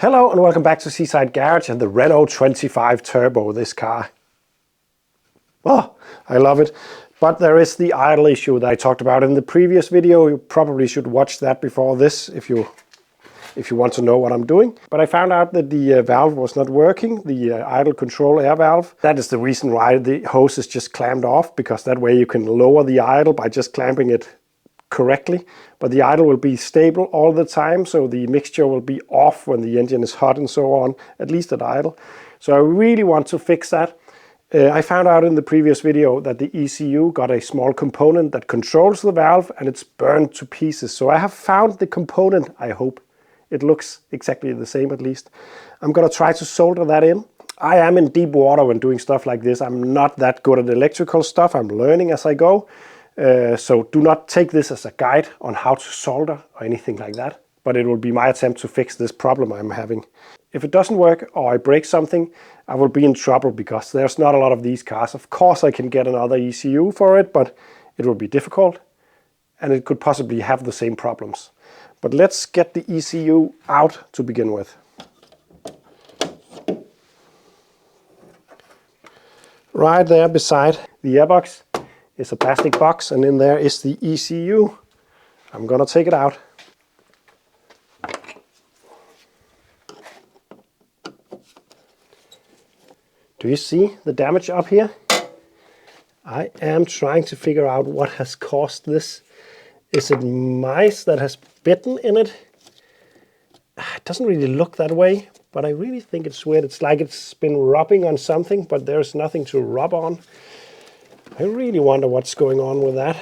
Hello and welcome back to Seaside Garage and the Renault 25 Turbo, this car. Oh, I love it. But there is the idle issue that I talked about in the previous video. You probably should watch that before this if you want to know what I'm doing. But I found out that the valve was not working, the idle control air valve. That is the reason why the hose is just clamped off, because that way you can lower the idle by just clamping it correctly, but the idle will be stable all the time, so the mixture will be off when the engine is hot and so on, at least at idle. So I really want to fix that. I found out in the previous video that the ECU got a small component that controls the valve and it's burned to pieces. So I have found the component, I hope. It looks exactly the same at least. I'm going to try to solder that in. I am in deep water when doing stuff like this. I'm not that good at electrical stuff. I'm learning as I go. So do not take this as a guide on how to solder or anything like that, but it will be my attempt to fix this problem I'm having. If it doesn't work or I break something, I will be in trouble because there's not a lot of these cars. Of course I can get another ECU for it, but it will be difficult and it could possibly have the same problems. But let's get the ECU out to begin with. Right there beside the airbox is a plastic box, and in there is the ECU. I'm gonna take it out. Do you see the damage up here? I am trying to figure out what has caused this. Is it mice that has bitten in it? It doesn't really look that way, but I really think it's weird. It's like it's been rubbing on something, but there's nothing to rub on. I really wonder what's going on with that.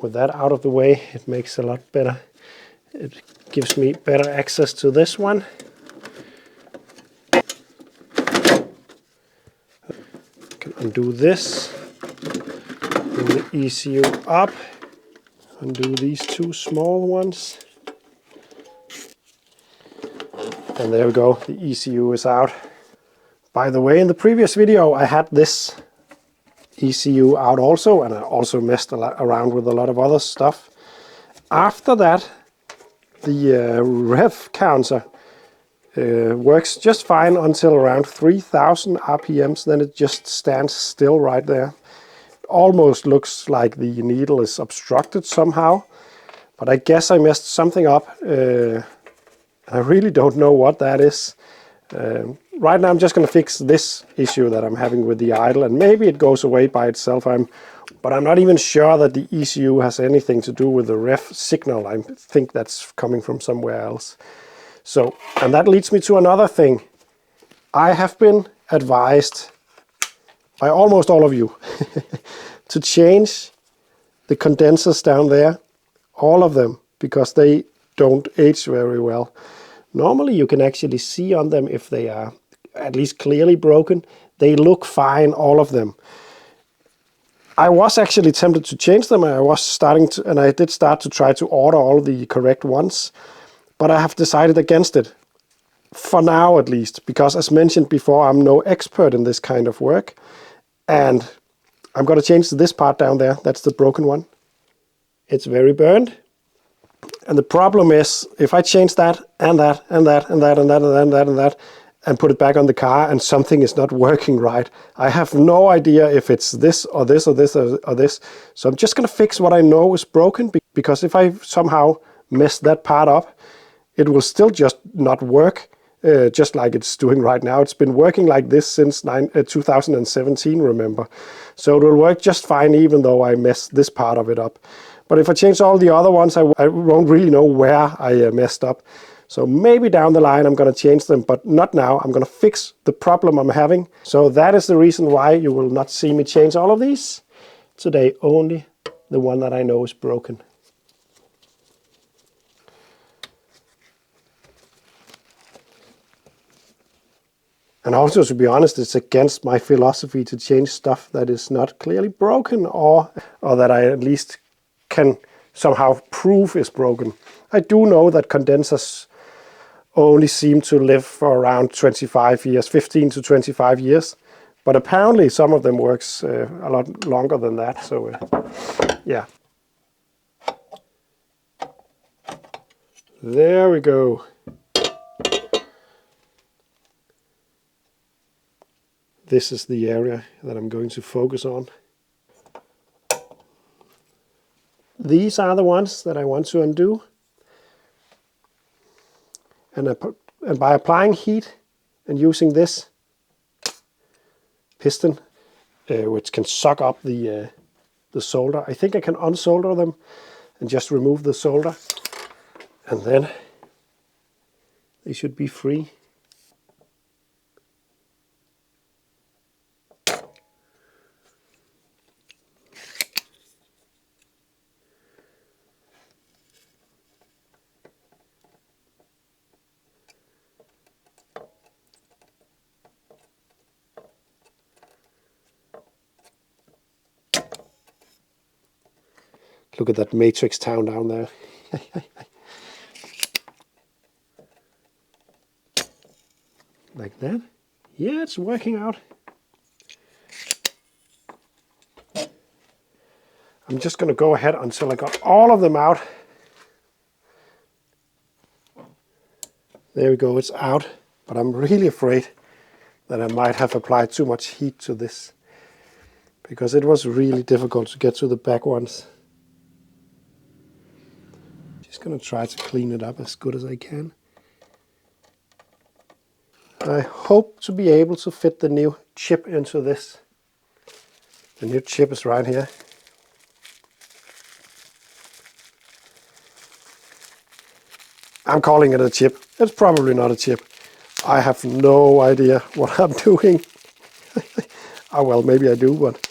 With that out of the way, it makes a lot better. It gives me better access to this one. I can undo this, bring the ECU up, undo these two small ones. And there we go, the ECU is out. By the way, in the previous video I had this ECU out also, and I also messed around with a lot of other stuff. After that, the rev counter works just fine until around 3000 RPMs, then it just stands still right there. It almost looks like the needle is obstructed somehow, but I guess I messed something up. I really don't know what that is. Right now I'm just going to fix this issue that I'm having with the idle, and maybe it goes away by itself. But I'm not even sure that the ECU has anything to do with the ref signal. I think that's coming from somewhere else. So, and that leads me to another thing. I have been advised by almost all of you to change the condensers down there, all of them, because they don't age very well. Normally you can actually see on them if they are at least clearly broken. They look fine, all of them. I was actually tempted to change them. And I did start to try to order all the correct ones, but I have decided against it. For now at least, because as mentioned before, I'm no expert in this kind of work. And I'm going to change this part down there. That's the broken one. It's very burned. And the problem is, if I change that, and that, and that, and that, and that, and that, and that, and that, and put it back on the car, and something is not working right, I have no idea if it's this, or this, or this, or this. So I'm just going to fix what I know is broken, because if I somehow mess that part up, it will still just not work, just like it's doing right now. It's been working like this since 2017, remember. So it will work just fine, even though I messed this part of it up. But if I change all the other ones, I won't really know where I messed up. So maybe down the line I'm going to change them, but not now. I'm going to fix the problem I'm having. So that is the reason why you will not see me change all of these today. Only the one that I know is broken. And also, to be honest, it's against my philosophy to change stuff that is not clearly broken, or that I at least can somehow prove is broken. I do know that condensers only seem to live for around 25 years, 15 to 25 years. But apparently some of them works a lot longer than that. So yeah. There we go. This is the area that I'm going to focus on. These are the ones that I want to undo. And by applying heat and using this piston, which can suck up the solder, I think I can unsolder them and just remove the solder. And then they should be free. Look at that matrix town down there. Like that. Yeah, it's working out. I'm just going to go ahead until I got all of them out. There we go, it's out. But I'm really afraid that I might have applied too much heat to this, because it was really difficult to get to the back ones. Just going to try to clean it up as good as I can. I hope to be able to fit the new chip into this. The new chip is right here. I'm calling it a chip. It's probably not a chip. I have no idea what I'm doing. Oh well, maybe I do, but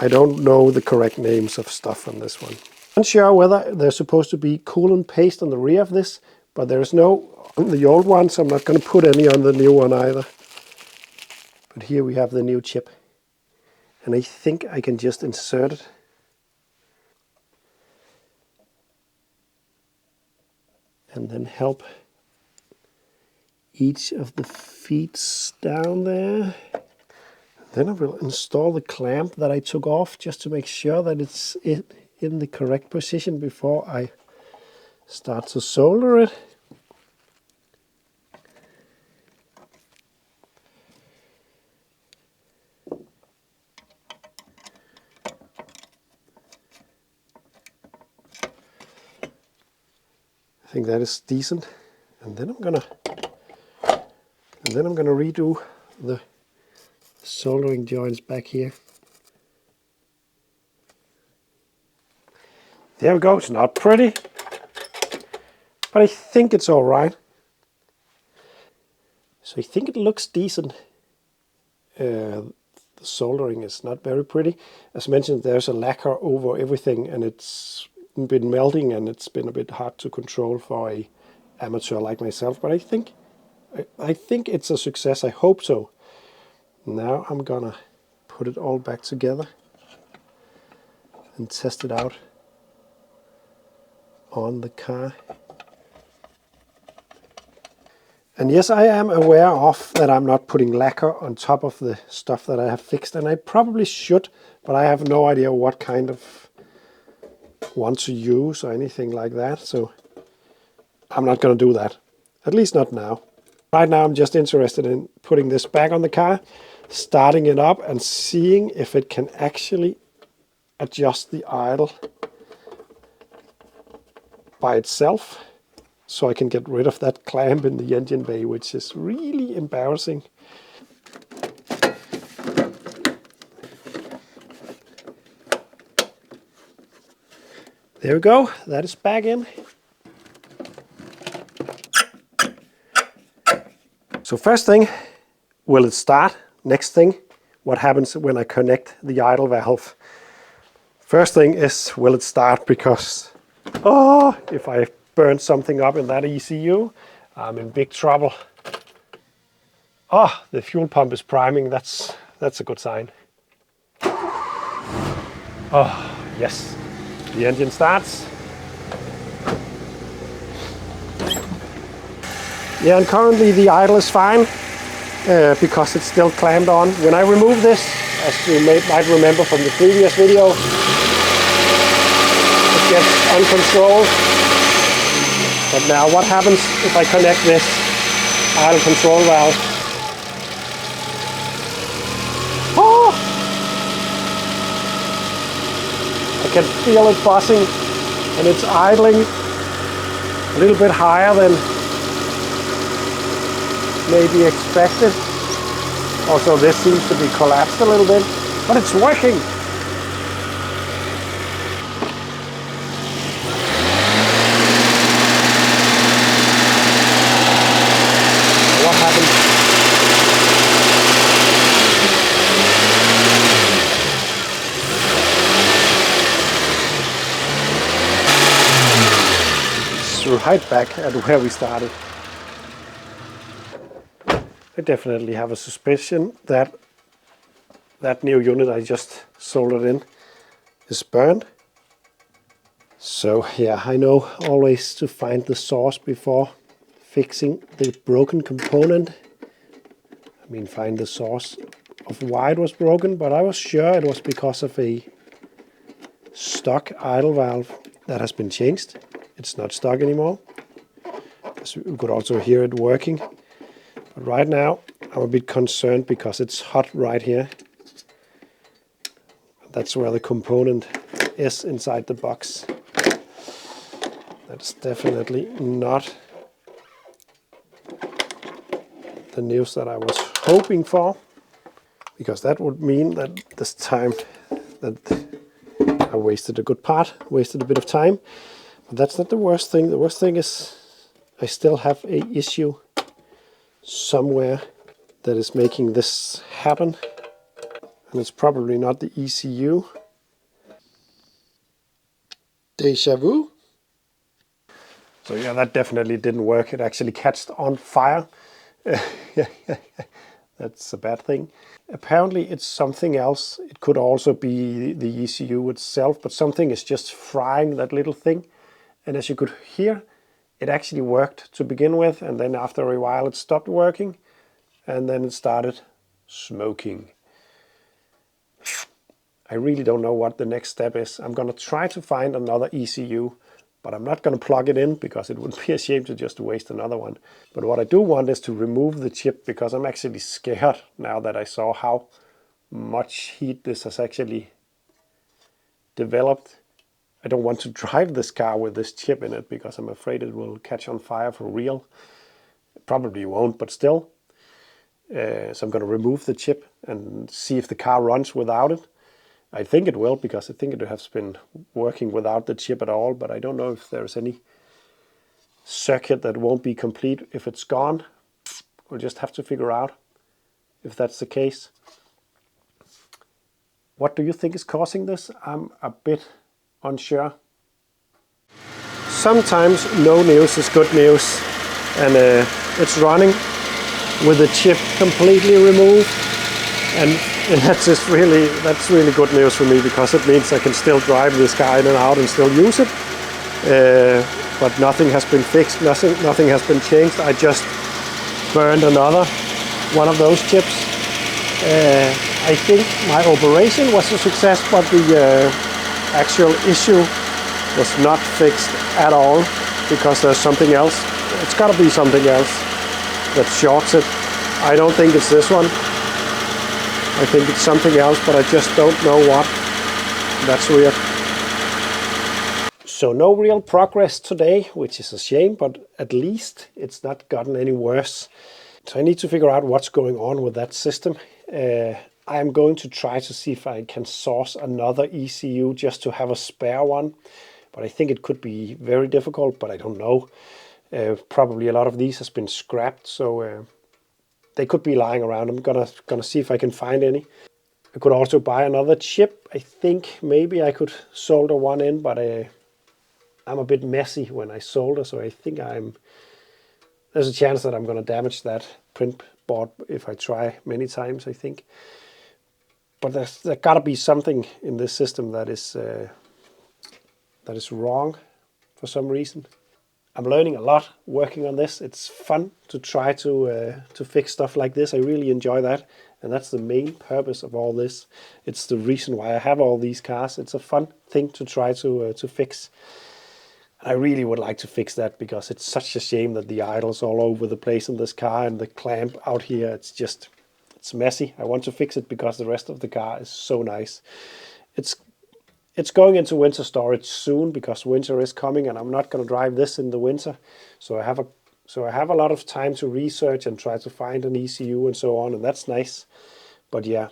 I don't know the correct names of stuff on this one. I'm unsure whether there's supposed to be coolant paste on the rear of this, but there's no on the old one, so I'm not going to put any on the new one either. But here we have the new chip. And I think I can just insert it. And then help each of the feet down there. Then I will install the clamp that I took off just to make sure that it's in the correct position before I start to solder it. I think that is decent. And then I'm gonna redo the soldering joints back here. There we go, it's not pretty, but I think it's all right. So I think it looks decent. The soldering is not very pretty. As mentioned, there's a lacquer over everything and it's been melting and it's been a bit hard to control for a amateur like myself, but I think it's a success. I hope so. Now I'm gonna put it all back together and test it out on the car. And yes, I am aware of that I'm not putting lacquer on top of the stuff that I have fixed, and I probably should, but I have no idea what kind of one to use or anything like that, so I'm not going to do that, at least not now. Right now I'm just interested in putting this back on the car, starting it up and seeing if it can actually adjust the idle by itself, so I can get rid of that clamp in the engine bay, which is really embarrassing. There we go, that is back in. So first thing, will it start? Next thing, what happens when I connect the idle valve? First thing is, will it start? Because if I burn something up in that ECU, I'm in big trouble. The fuel pump is priming. That's a good sign. Yes, the engine starts. Yeah, and currently the idle is fine because it's still clamped on. When I remove this, as you might remember from the previous video, it gets uncontrolled. But now what happens if I connect this idle control valve? Oh! I can feel it buzzing, and it's idling a little bit higher than maybe expected. Also, this seems to be collapsed a little bit, but it's working. What happened? It's right back at where we started. I definitely have a suspicion that that new unit I just soldered in is burned. So yeah, I know always to find the source before fixing the broken component. I mean, find the source of why it was broken, but I was sure it was because of a stock idle valve that has been changed. It's not stock anymore. As you could also hear it working. But right now, I'm a bit concerned because it's hot right here. That's where the component is inside the box. That's definitely not the news that I was hoping for, because that would mean that this time that I wasted a good part, wasted a bit of time. But that's not the worst thing. The worst thing is I still have an issue somewhere that is making this happen, and it's probably not the ECU. Deja vu. So yeah, that definitely didn't work. It actually catched on fire. That's a bad thing. Apparently it's something else. It could also be the ECU itself, but something is just frying that little thing. And as you could hear, it actually worked to begin with, and then after a while it stopped working, and then it started smoking. I really don't know what the next step is. I'm going to try to find another ECU, but I'm not going to plug it in because it would be a shame to just waste another one. But what I do want is to remove the chip, because I'm actually scared now that I saw how much heat this has actually developed. I don't want to drive this car with this chip in it because I'm afraid it will catch on fire for real. It probably won't, but still. So I'm going to remove the chip and see if the car runs without it. I think it will, because I think it has been working without the chip at all, but I don't know if there's any circuit that won't be complete if it's gone. We'll just have to figure out if that's the case. What do you think is causing this? I'm a bit unsure. Sometimes no news is good news, and it's running with the chip completely removed, and that's really good news for me, because it means I can still drive this car in and out and still use it. But nothing has been fixed, nothing has been changed. I just burned another one of those chips. I think my operation was a success, but the actual issue was not fixed at all, because there's something else. It's got to be something else that shorts it. I don't think it's this one. I think it's something else, but I just don't know what. That's weird. So no real progress today, which is a shame, but at least it's not gotten any worse. So I need to figure out what's going on with that system. I'm going to try to see if I can source another ECU just to have a spare one. But I think it could be very difficult, but I don't know. Probably a lot of these has been scrapped, so they could be lying around. I'm gonna see if I can find any. I could also buy another chip. I think maybe I could solder one in, but I'm a bit messy when I solder, so I think there's a chance that I'm gonna damage that print board if I try many times, I think. But there's gotta be something in this system that is wrong for some reason. I'm learning a lot working on this. It's fun to try to fix stuff like this. I really enjoy that, and that's the main purpose of all this. It's the reason why I have all these cars. It's a fun thing to try to fix. And I really would like to fix that, because it's such a shame that the idle's all over the place in this car, and the clamp out here, it's messy. I want to fix it because the rest of the car is so nice. It's going into winter storage soon, because winter is coming, and I'm not going to drive this in the winter. So I have a lot of time to research and try to find an ECU and so on, and that's nice. But yeah,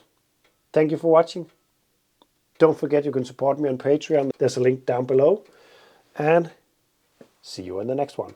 thank you for watching. Don't forget you can support me on Patreon. There's a link down below. And see you in the next one.